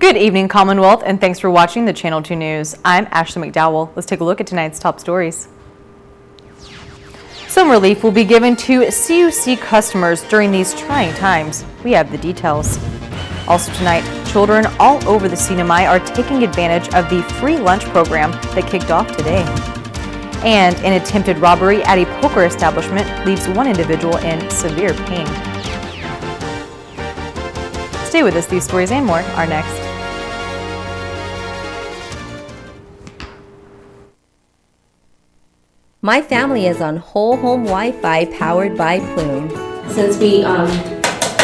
Good evening, Commonwealth, and thanks for watching the Channel 2 News. I'm Ashley McDowell. Let's take a look at tonight's top stories. Some relief will be given to CUC customers during these trying times. We have the details. Also tonight, children all over the CNMI are taking advantage of the free lunch program that kicked off today. And an attempted robbery at a poker establishment leaves one individual in severe pain. Stay with us. These stories and more are next. My family is on whole home Wi-Fi powered by Plume. Since we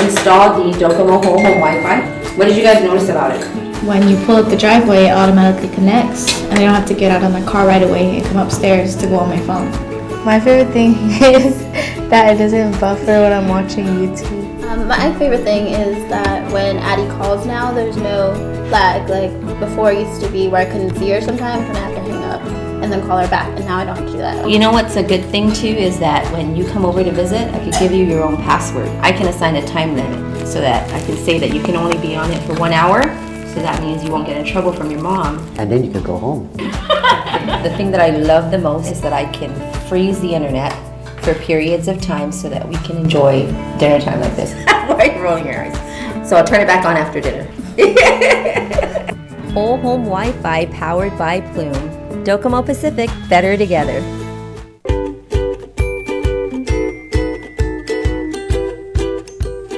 installed the Docomo whole home Wi-Fi, what did you guys notice about it? When you pull up the driveway, it automatically connects, and I don't have to get out of my car right away and come upstairs to go on my phone. My favorite thing is that it doesn't buffer when I'm watching YouTube. My favorite thing is that when Addie calls now, there's no lag. Like before it used to be where I couldn't see her sometimes and I have to hang up and then call her back, and now I don't have to do that. You know what's a good thing too is that when you come over to visit, I could give you your own password. I can assign a time limit so that I can say that you can only be on it for 1 hour, so that means you won't get in trouble from your mom. And then you can go home. The thing that I love the most is that I can freeze the internet for periods of time so that we can enjoy dinner time like this. Why are you rolling your eyes? So I'll turn it back on after dinner. Whole home Wi-Fi powered by Plume. Docomo Pacific, better together.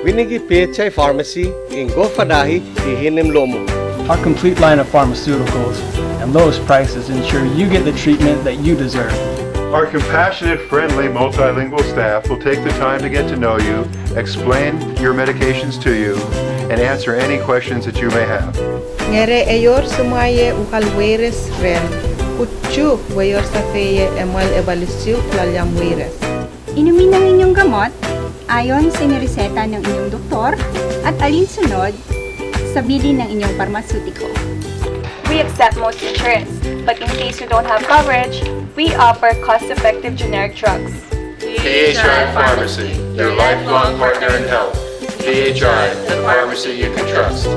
Winigi PHI Pharmacy in Gofadahi, Ihinim Lomo. Our complete line of pharmaceuticals and lowest prices ensure you get the treatment that you deserve. Our compassionate, friendly, multilingual staff will take the time to get to know you, explain your medications to you, and answer any questions that you may have. Ngere eyor sumaye ukalweres ren, kutsu wayor safeye emal ebalisyu klalyam weres. Inumin ang inyong gamot ayon sa inireseta ng inyong doktor at alinsunod sa bilin ng inyong pharmaceutical. We accept most insurance, but in case you don't have coverage, we offer cost-effective generic drugs. PHI Pharmacy, your lifelong partner in health. PHI, the pharmacy you can trust.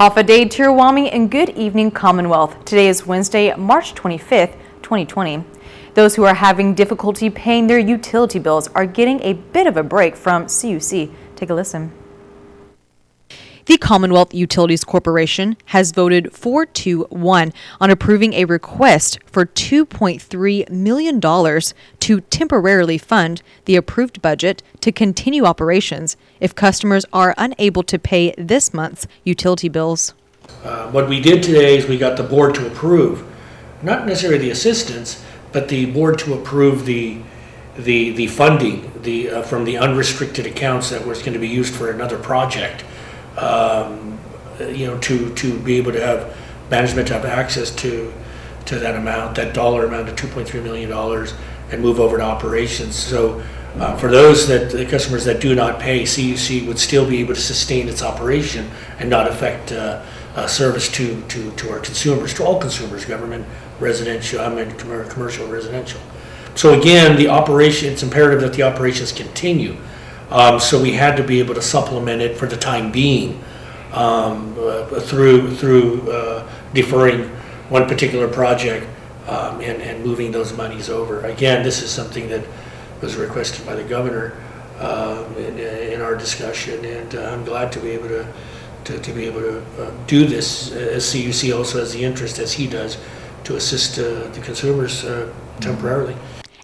Hafa Day Tirawami and good evening, Commonwealth. Today is Wednesday, March 25th, 2020. Those who are having difficulty paying their utility bills are getting a bit of a break from CUC. Take a listen. The Commonwealth Utilities Corporation has voted 4-1 on approving a request for $2.3 million to temporarily fund the approved budget to continue operations if customers are unable to pay this month's utility bills. What we did today is we got the board to approve, not necessarily the assistance, but the board to approve the funding from the unrestricted accounts that was going to be used for another project. To be able to have management to have access to that amount, that dollar amount of $2.3 million, and move over to operations. So for those the customers that do not pay, CUC would still be able to sustain its operation and not affect service to our consumers, to all consumers, government, residential, commercial, residential. So again, the operation, it's imperative that the operations continue. So we had to be able to supplement it for the time being through deferring one particular project and moving those monies over. Again, this is something that was requested by the governor in our discussion, and I'm glad to be able to do this. As CUC also has the interest, as he does, to assist the consumers temporarily.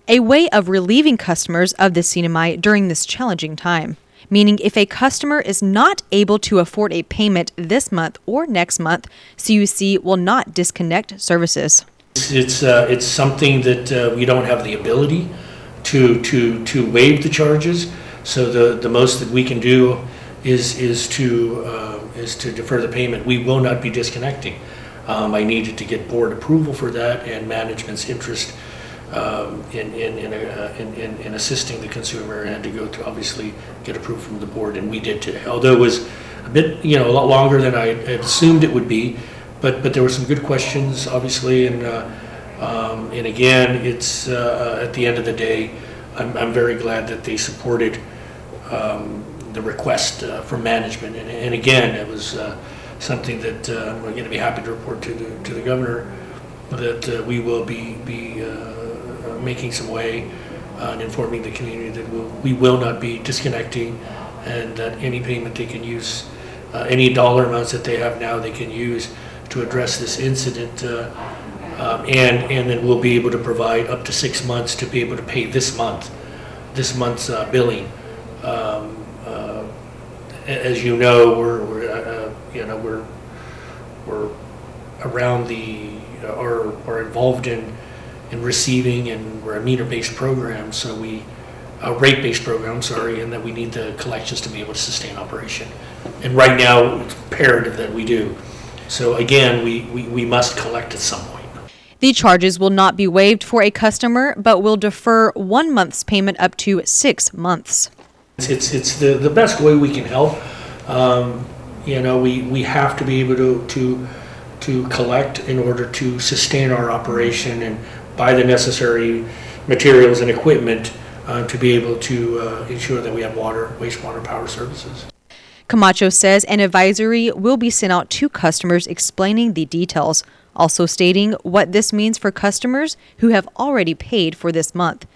A way of relieving customers of the CNMI during this challenging time, meaning if a customer is not able to afford a payment this month or next month, CUC will not disconnect services. It's something that we don't have the ability to waive the charges. So the most that we can do is to defer the payment. We will not be disconnecting. I needed to get board approval for that and management's interest in assisting the consumer. I had to go to obviously get approval from the board, and we did today. Although it was a bit, a lot longer than I had assumed it would be, but there were some good questions, obviously, and again, it's at the end of the day, I'm very glad that they supported the request from management, and again, it was something that we're going to be happy to report to the governor, that we will be making some way and informing the community that we will not be disconnecting, and that any payment they can use, any dollar amounts that they have now, they can use to address this incident, and then we'll be able to provide up to 6 months to be able to pay this month's billing. As you know, we're around are involved in receiving, and we're a meter-based program, so a rate-based program, sorry, and that we need the collections to be able to sustain operation. And right now, it's imperative that we do. So again, we must collect at some point. The charges will not be waived for a customer, but will defer 1 month's payment up to 6 months. It's the best way we can help. We have to be able to collect in order to sustain our operation and buy the necessary materials and equipment to be able to ensure that we have water, wastewater, power services. Camacho says an advisory will be sent out to customers explaining the details, also stating what this means for customers who have already paid for this month,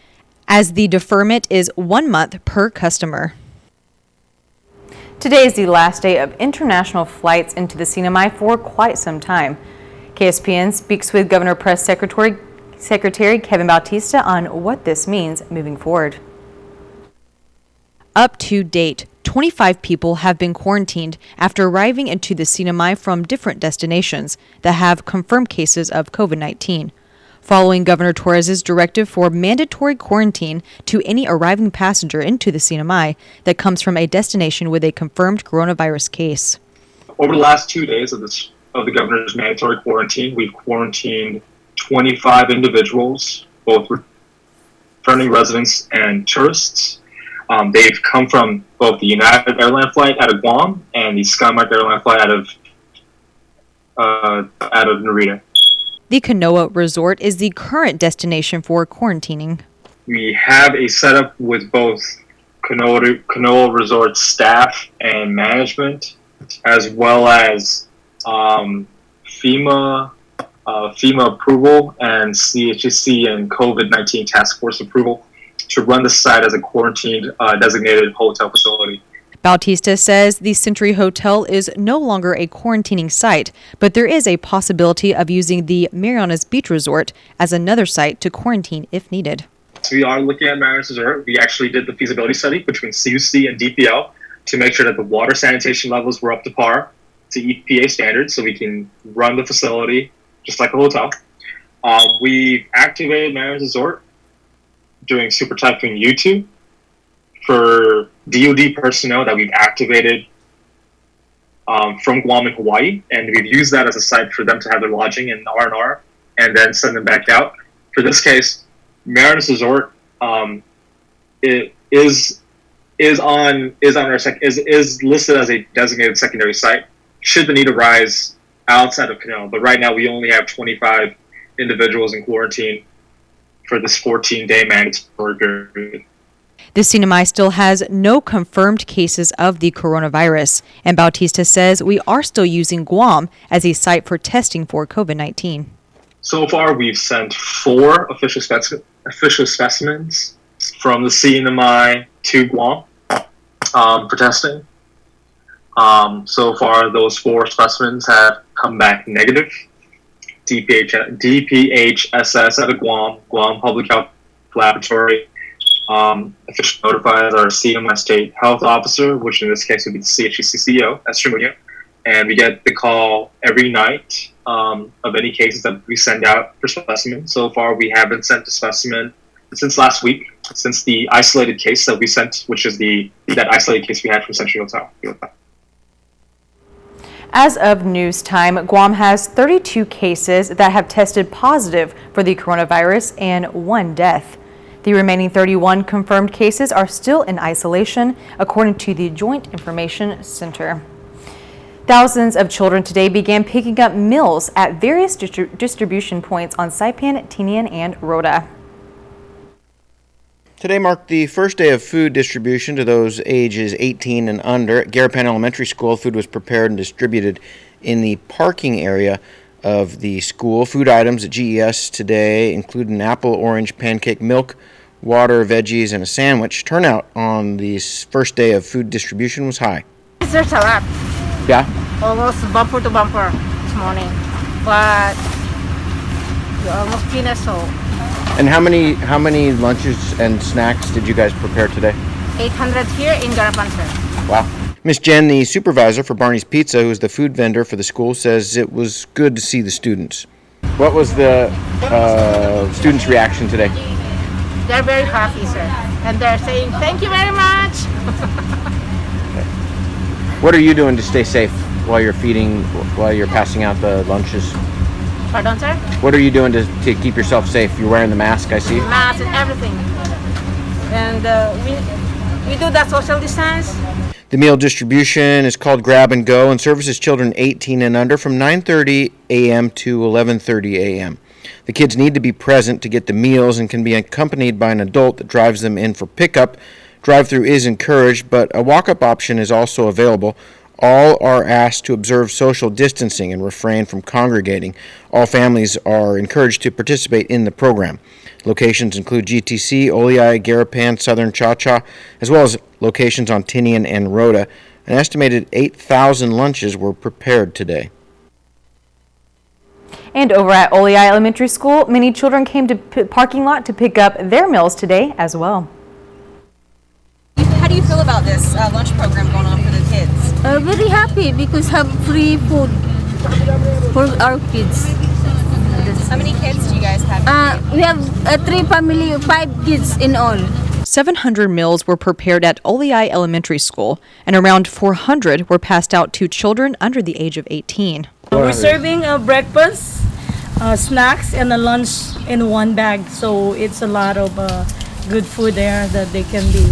as the deferment is 1 month per customer. Today is the last day of international flights into the CNMI for quite some time. KSPN speaks with Governor Press Secretary Kevin Bautista on what this means moving forward. Up to date, 25 people have been quarantined after arriving into the CNMI from different destinations that have confirmed cases of COVID-19. Following Governor Torres's directive for mandatory quarantine to any arriving passenger into the CNMI that comes from a destination with a confirmed coronavirus case. Over the last 2 days of the governor's mandatory quarantine, we've quarantined 25 individuals, both returning residents and tourists. They've come from both the United Airlines flight out of Guam and the SkyMark Airline flight out of Narita. The Kanoa Resort is the current destination for quarantining. We have a setup with both Kanoa Resort staff and management, as well as FEMA approval and CHC and COVID-19 task force approval to run the site as a quarantined designated hotel facility. Bautista says the Century Hotel is no longer a quarantining site, but there is a possibility of using the Marianas Beach Resort as another site to quarantine if needed. So we are looking at Marianas Resort. We actually did the feasibility study between CUC and DPL to make sure that the water sanitation levels were up to par to EPA standards, so we can run the facility just like a hotel. We've activated Marianas Resort doing Super Typhoon U2 for DoD personnel that we've activated from Guam and Hawaii, and we've used that as a site for them to have their lodging in R&R and then send them back out. For this case, Marianas Resort it is listed as a designated secondary site should the need arise outside of Kanoa. But right now we only have 25 individuals in quarantine for this 14-day mandatory period. The CNMI still has no confirmed cases of the coronavirus, and Bautista says we are still using Guam as a site for testing for COVID-19. So far, we've sent 4 official specimens from the CNMI to Guam for testing. So far, those 4 specimens have come back negative. DPHSS out of Guam Public Health Laboratory officially notifies our CNMI State Health Officer, which in this case would be the CHC CEO, Estramunia, and we get the call every night of any cases that we send out for specimen. So far, we haven't sent a specimen since last week, since the isolated case that we sent, which is that isolated case we had from Central Utah. As of news time, Guam has 32 cases that have tested positive for the coronavirus and 1 death. The remaining 31 confirmed cases are still in isolation, according to the Joint Information Center. Thousands of children today began picking up meals at various distribution points on Saipan, Tinian, and Rhoda. Today marked the first day of food distribution to those ages 18 and under. At Garapan Elementary School, food was prepared and distributed in the parking area of the school. Food items at GES today include an apple, orange, pancake, milk, water, veggies, and a sandwich. Turnout on this first day of food distribution was high. There's a lot. Yeah? Almost bumper to bumper this morning. But you almost finished, so And how many lunches and snacks did you guys prepare today? 800 here in Garapan, sir. Wow. Miss Jen, the supervisor for Barney's Pizza, who is the food vendor for the school, says it was good to see the students. What was the students' reaction today? They're very happy, sir. And they're saying, thank you very much. What are you doing to stay safe while you're passing out the lunches? Pardon, sir? What are you doing to keep yourself safe? You're wearing the mask, I see. Mask and everything. And we do that social distance. The meal distribution is called Grab and Go and services children 18 and under from 9:30 a.m. to 11:30 a.m. The kids need to be present to get the meals and can be accompanied by an adult that drives them in for pickup. Drive-through is encouraged, but a walk-up option is also available. All are asked to observe social distancing and refrain from congregating. All families are encouraged to participate in the program. Locations include GTC, Oleai, Garapan, Southern Cha-Cha, as well as locations on Tinian and Rhoda. An estimated 8,000 lunches were prepared today. And over at Oleai Elementary School, many children came to parking lot to pick up their meals today as well. How do you feel about this lunch program going on for the kids? Very happy because have free food for our kids. How many kids do you guys have? We have 3 family, 5 kids in all. 700 meals were prepared at Oleai Elementary School, and around 400 were passed out to children under the age of 18. We're serving a breakfast, snacks, and a lunch in one bag. So it's a lot of good food there that they can be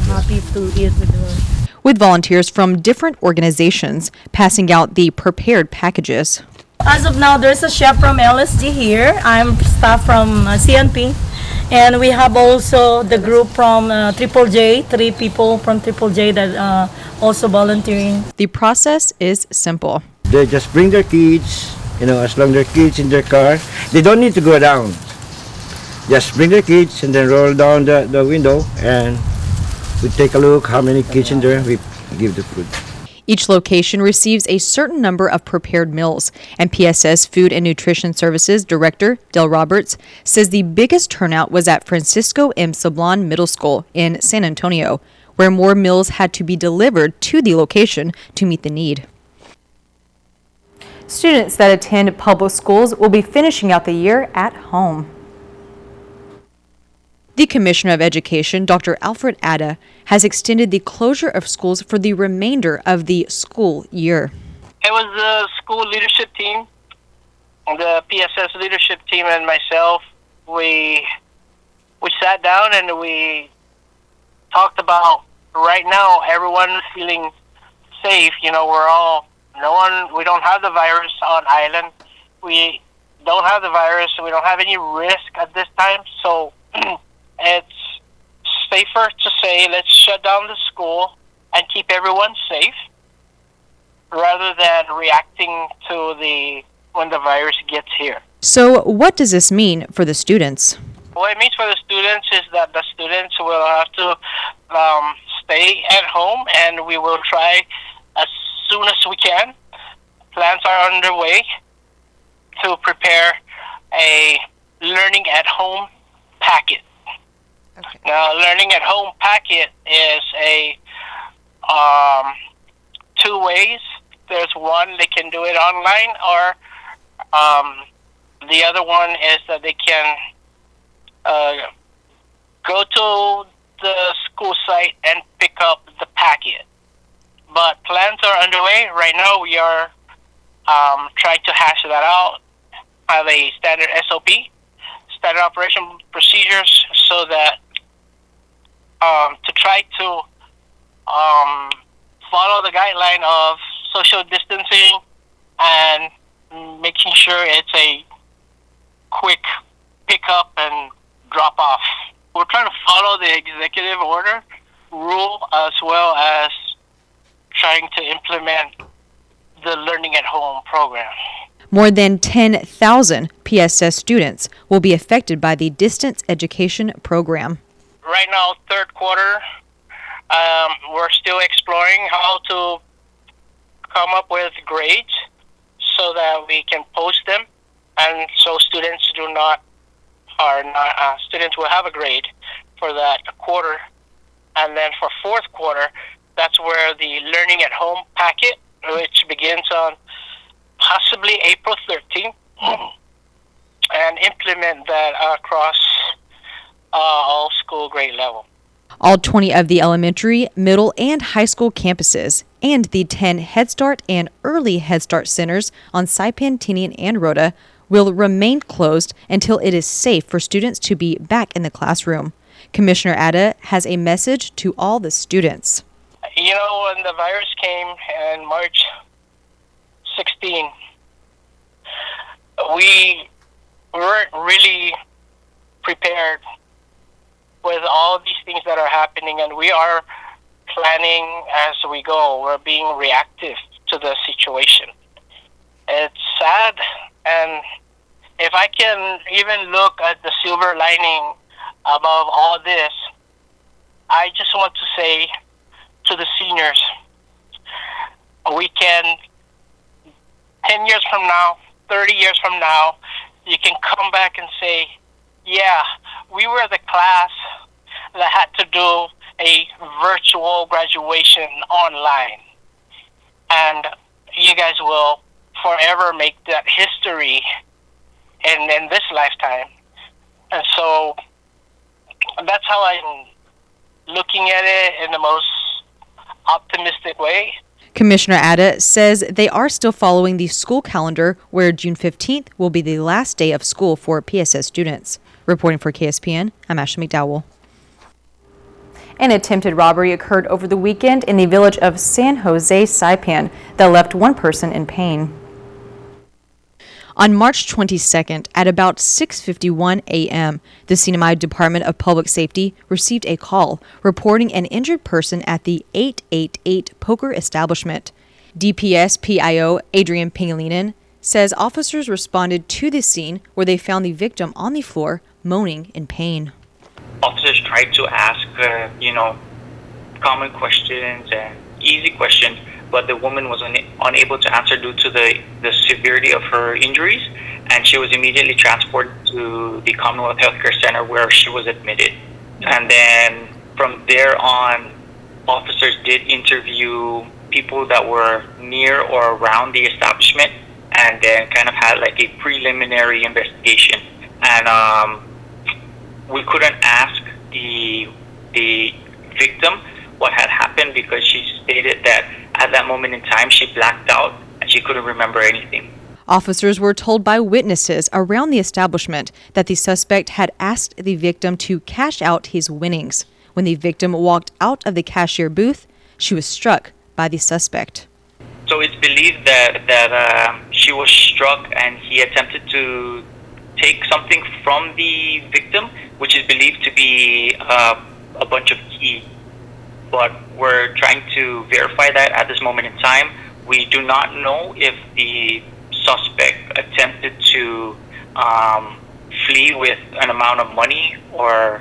happy to eat with her. With volunteers from different organizations passing out the prepared packages. As of now, there's a chef from LSG here. I'm staff from CNP. And we have also the group from Triple J, 3 people from Triple J that are also volunteering. The process is simple. They just bring their kids, as long as their kids in their car. They don't need to go down. Just bring their kids and then roll down the window and we take a look how many kids in there, we give the food. Each location receives a certain number of prepared meals, and PSS Food and Nutrition Services Director Del Roberts says the biggest turnout was at Francisco M. Sablan Middle School in San Antonio, where more meals had to be delivered to the location to meet the need. Students that attend public schools will be finishing out the year at home. The Commissioner of Education, Dr. Alfred Adda, has extended the closure of schools for the remainder of the school year. It was the school leadership team, the PSS leadership team, and myself. We sat down and we talked about right now everyone feeling safe. We don't have the virus on island. We don't have the virus. We don't have any risk at this time. So it's safer to say let's shut down the school and keep everyone safe rather than reacting to when the virus gets here. So what does this mean for the students? What it means for the students is that the students will have to stay at home, and we will try as soon as we can. Plans are underway to prepare a learning at home packet. Okay. Now, learning at home packet is two ways. There's one, they can do it online, or the other one is that they can go to the school site and pick up the packet. But plans are underway. Right now we are trying to hash that out, have a standard SOP, standard operation procedures, so that to try to follow the guideline of social distancing and making sure it's a quick pick up and drop off. We're trying to follow the executive order rule as well as trying to implement the learning at home program. More than 10,000 PSS students will be affected by the distance education program. Right now, third quarter, we're still exploring how to come up with grades so that we can post them, and so students students will have a grade for that quarter. And then for fourth quarter, that's where the learning at home packet, which begins on possibly April 13th, and implement that across all school grade level. All 20 of the elementary, middle, and high school campuses and the 10 Head Start and Early Head Start centers on Saipan, Tinian, and Rhoda will remain closed until it is safe for students to be back in the classroom. Commissioner Ada has a message to all the students. You know, when the virus came in March 16, we weren't really prepared with all these things that are happening, and we are planning as we go. We're being reactive to the situation. It's sad, and if I can even look at the silver lining above all this, I just want to say to the seniors, we can, 10 years from now, 30 years from now, you can come back and say, yeah, we were the class that had to do a virtual graduation online. And you guys will forever make that history in this lifetime. And so that's how I'm looking at it in the most optimistic way. Commissioner Ada says they are still following the school calendar, where June 15th will be the last day of school for PSS students. Reporting for KSPN, I'm Ashley McDowell. An attempted robbery occurred over the weekend in the village of San Jose, Saipan, that left one person in pain. On March 22nd, at about 6:51 a.m., the CNMI Department of Public Safety received a call reporting an injured person at the 888 poker establishment. DPS PIO Adrian Pangilinan says officers responded to the scene where they found the victim on the floor, moaning in pain. Officers tried to ask, common questions and easy questions, but the woman was unable to answer due to the severity of her injuries, and she was immediately transported to the Commonwealth Healthcare Center where she was admitted. And then from there on, officers did interview people that were near or around the establishment, and then kind of had like a preliminary investigation. And we couldn't ask the victim what had happened because she stated that at that moment in time she blacked out and she couldn't remember anything. Officers were told by witnesses around the establishment that the suspect had asked the victim to cash out his winnings. When the victim walked out of the cashier booth, she was struck by the suspect. So it's believed that she was struck and he attempted to take something from the victim, which is believed to be a bunch of keys. But we're trying to verify that at this moment in time. We do not know if the suspect attempted to flee with an amount of money or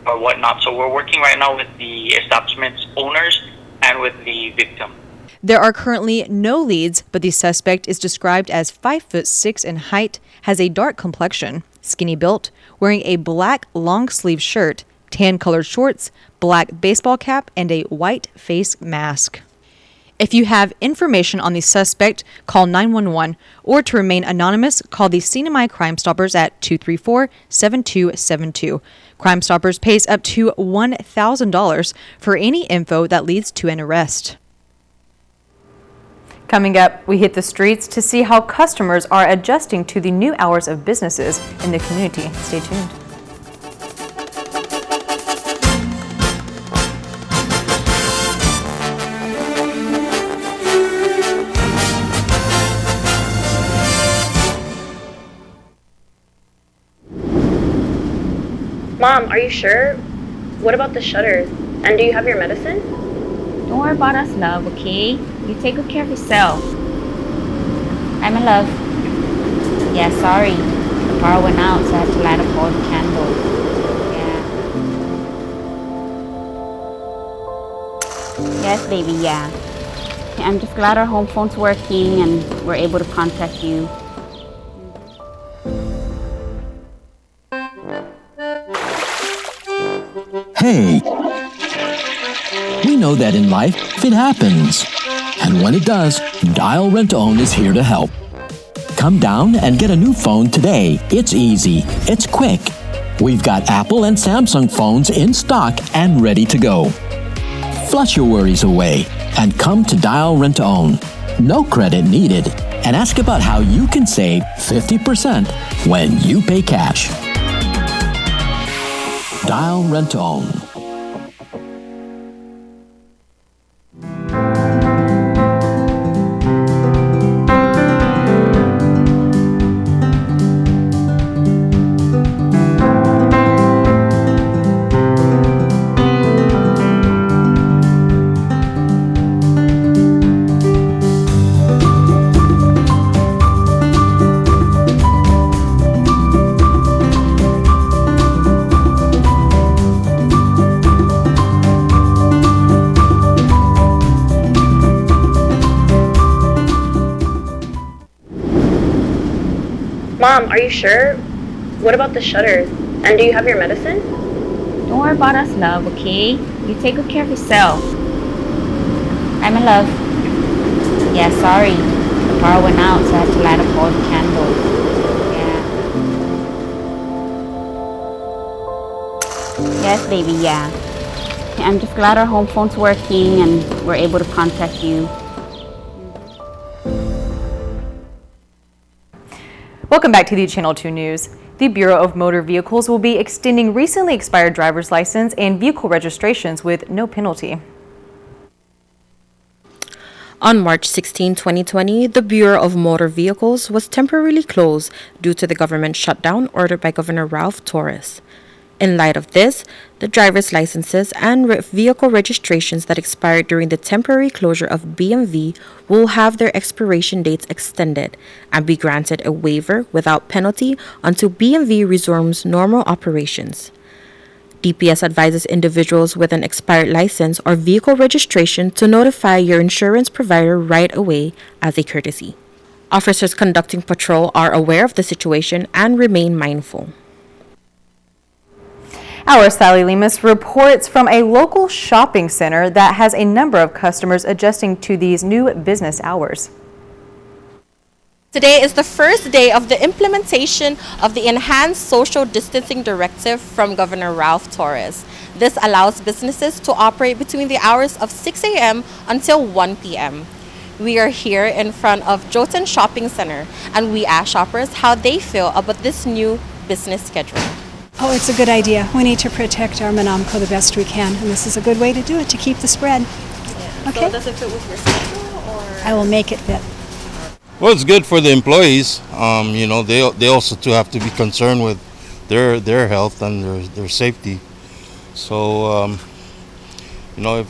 whatnot. So we're working right now with the establishment's owners and with the victim. There are currently no leads, but the suspect is described as 5'6" in height, has a dark complexion, skinny built, wearing a black long-sleeve shirt, tan-colored shorts, black baseball cap, and a white face mask. If you have information on the suspect, call 911, or to remain anonymous, call the CNMI Crime Stoppers at 234-7272. Crime Stoppers pays up to $1,000 for any info that leads to an arrest. Coming up, we hit the streets to see how customers are adjusting to the new hours of businesses in the community. Stay tuned. Mom, are you sure? What about the shutters? And do you have your medicine? Don't worry about us, love, okay? You take good care of yourself. Hi, my love. Yeah, sorry. The power went out, so I had to light up all the candles. Yeah. Yes, baby, yeah. I'm just glad our home phone's working and we're able to contact you. Hey, we know that in life, it happens. And when it does, Dial Rent-to-Own is here to help. Come down and get a new phone today. It's easy. It's quick. We've got Apple and Samsung phones in stock and ready to go. Flush your worries away and come to Dial Rent-to-Own. No credit needed. And ask about how you can save 50% when you pay cash. Dial Rent-to-Own. Mom, are you sure? What about the shutters? And do you have your medicine? Don't worry about us, love, okay? You take good care of yourself. Hi, my love. Yeah, sorry. The power went out, so I had to light up all the candles. Yeah. Yes, baby, yeah. I'm just glad our home phone's working and we're able to contact you. Welcome back to the Channel 2 News. The Bureau of Motor Vehicles will be extending recently expired driver's license and vehicle registrations with no penalty. On March 16, 2020, the Bureau of Motor Vehicles was temporarily closed due to the government shutdown ordered by Governor Ralph Torres. In light of this, the driver's licenses and vehicle registrations that expired during the temporary closure of BMV will have their expiration dates extended and be granted a waiver without penalty until BMV resumes normal operations. DPS advises individuals with an expired license or vehicle registration to notify your insurance provider right away as a courtesy. Officers conducting patrol are aware of the situation and remain mindful. Our Sally Lemus reports from a local shopping center that has a number of customers adjusting to these new business hours. Today is the first day of the implementation of the Enhanced Social Distancing Directive from Governor Ralph Torres. This allows businesses to operate between the hours of 6 a.m. until 1 p.m. We are here in front of Jotun Shopping Center and we ask shoppers how they feel about this new business schedule. Oh, it's a good idea. We need to protect our Manamco the best we can, and this is a good way to do it, to keep the spread. Yeah. Okay. So does it fit with your schedule, or? I will make it fit. Well, it's good for the employees. You know, they also too have to be concerned with their health and their safety. So, you know, if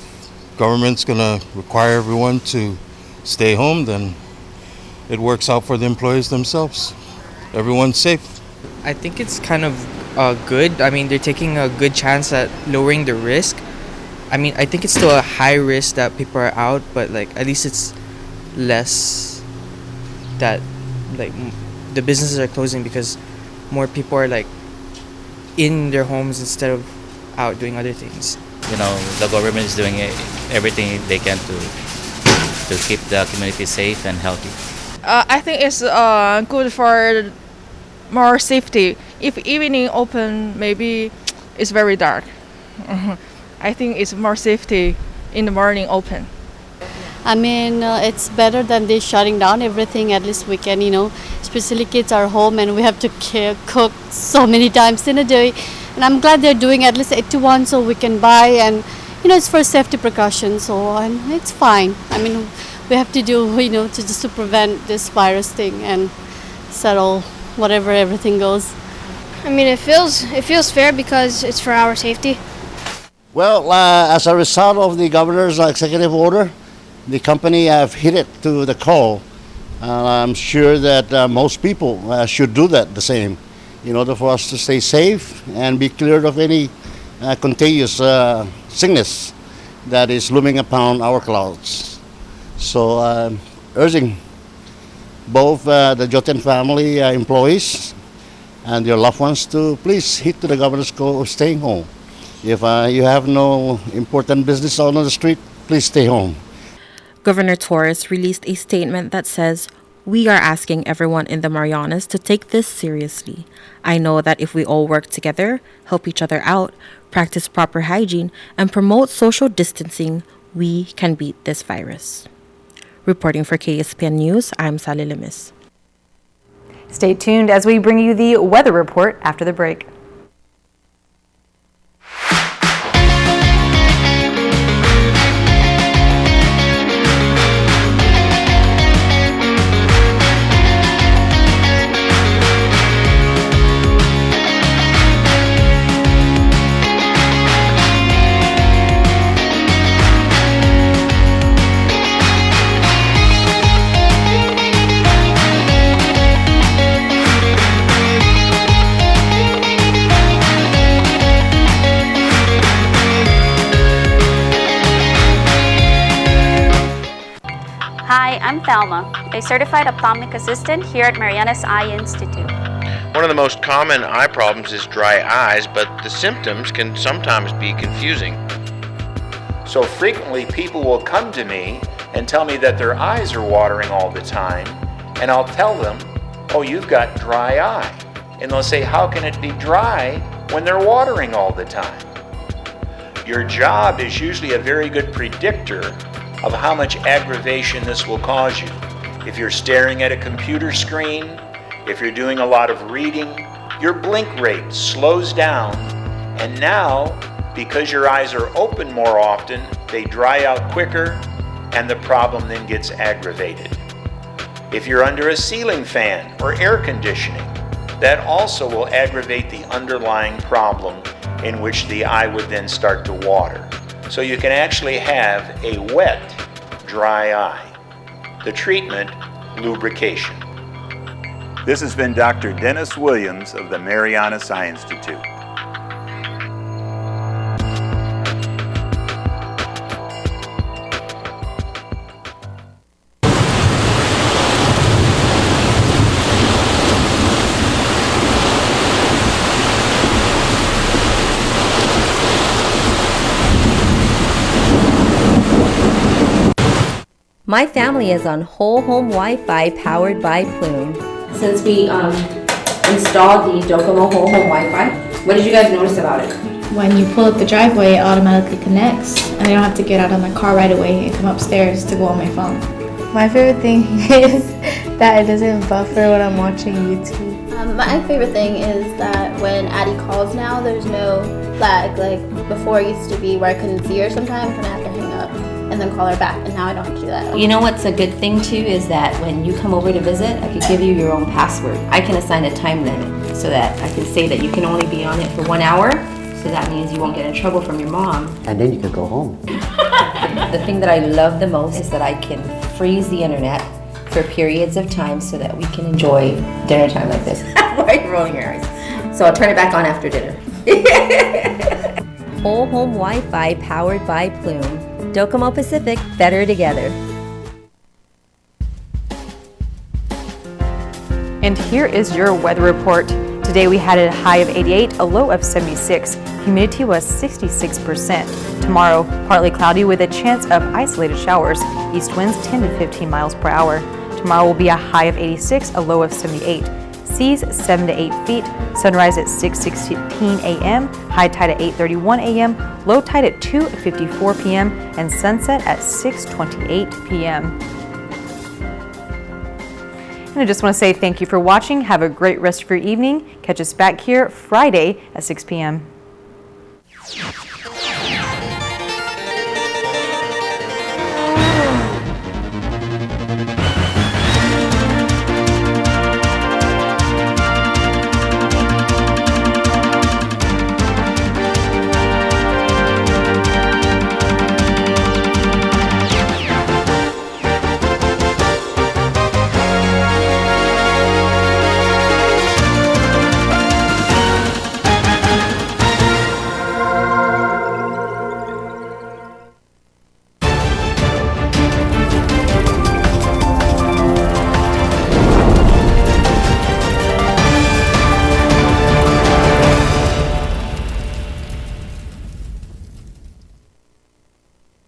government's gonna require everyone to stay home, then it works out for the employees themselves. Everyone's safe. I think it's kind of good. I mean, they're taking a good chance at lowering the risk. I mean, I think it's still a high risk that people are out, but like at least it's less that like the businesses are closing because more people are like in their homes instead of out doing other things. You know, the government is doing everything they can to to keep the community safe and healthy. I think it's good for more safety. If evening open, maybe it's very dark. I think it's more safety in the morning open. I mean, it's better than they shutting down everything. At least we can, especially kids are home and we have to cook so many times in a day. And I'm glad they're doing at least 8 to 1 so we can buy, and it's for safety precautions. So and it's fine. I mean, we have to do, to prevent this virus thing and settle whatever everything goes. I mean, it feels fair because it's for our safety. Well, as a result of the governor's executive order, the company have hit it to the call. I'm sure that most people should do that the same in order for us to stay safe and be cleared of any contagious sickness that is looming upon our clouds. So I'm urging both the Joten family employees and your loved ones to please heed to the governor's call of staying home. If you have no important business out on the street, please stay home. Governor Torres released a statement that says, "We are asking everyone in the Marianas to take this seriously. I know that if we all work together, help each other out, practice proper hygiene, and promote social distancing, we can beat this virus." Reporting for KSPN News, I'm Sally Limis. Stay tuned as we bring you the weather report after the break. Hi, I'm Thelma, a certified ophthalmic assistant here at Marianas Eye Institute. One of the most common eye problems is dry eyes, but the symptoms can sometimes be confusing. So frequently people will come to me and tell me that their eyes are watering all the time, and I'll tell them, "Oh, you've got dry eye." And they'll say, "How can it be dry when they're watering all the time?" Your job is usually a very good predictor of how much aggravation this will cause you. If you're staring at a computer screen, if you're doing a lot of reading, your blink rate slows down, and now, because your eyes are open more often, they dry out quicker, and the problem then gets aggravated. If you're under a ceiling fan or air conditioning, that also will aggravate the underlying problem in which the eye would then start to water. So you can actually have a wet, dry eye. The treatment, lubrication. This has been Dr. Dennis Williams of the Marianas Eye Institute. My family is on whole home Wi-Fi powered by Plume. Since we installed the Docomo whole home Wi-Fi, what did you guys notice about it? When you pull up the driveway, it automatically connects, and I don't have to get out of my car right away and come upstairs to go on my phone. My favorite thing is that it doesn't buffer when I'm watching YouTube. My favorite thing is that when Addie calls now, there's no lag. Like before it used to be where I couldn't see her sometimes and I have to hang up and then call her back, and now I don't have to do that. You know what's a good thing too is that when you come over to visit, I could give you your own password. I can assign a time limit so that I can say that you can only be on it for 1 hour, so that means you won't get in trouble from your mom. And then you can go home. The thing that I love the most is that I can freeze the internet for periods of time so that we can enjoy dinner time like this. Right, rolling your eyes. So I'll turn it back on after dinner. Whole home Wi-Fi powered by Plume. Docomo Pacific, better together. And here is your weather report. today we had a high of 88, a low of 76. Humidity was 66%. Tomorrow, partly cloudy with a chance of isolated showers. East winds 10 to 15 miles per hour. Tomorrow will be a high of 86, a low of 78. Seas 7 to 8 feet. Sunrise at 6:16 a.m. High tide at 8:31 a.m. Low tide at 2:54 p.m. and sunset at 6:28 p.m. And I just want to say thank you for watching. Have a great rest of your evening. Catch us back here Friday at 6 p.m.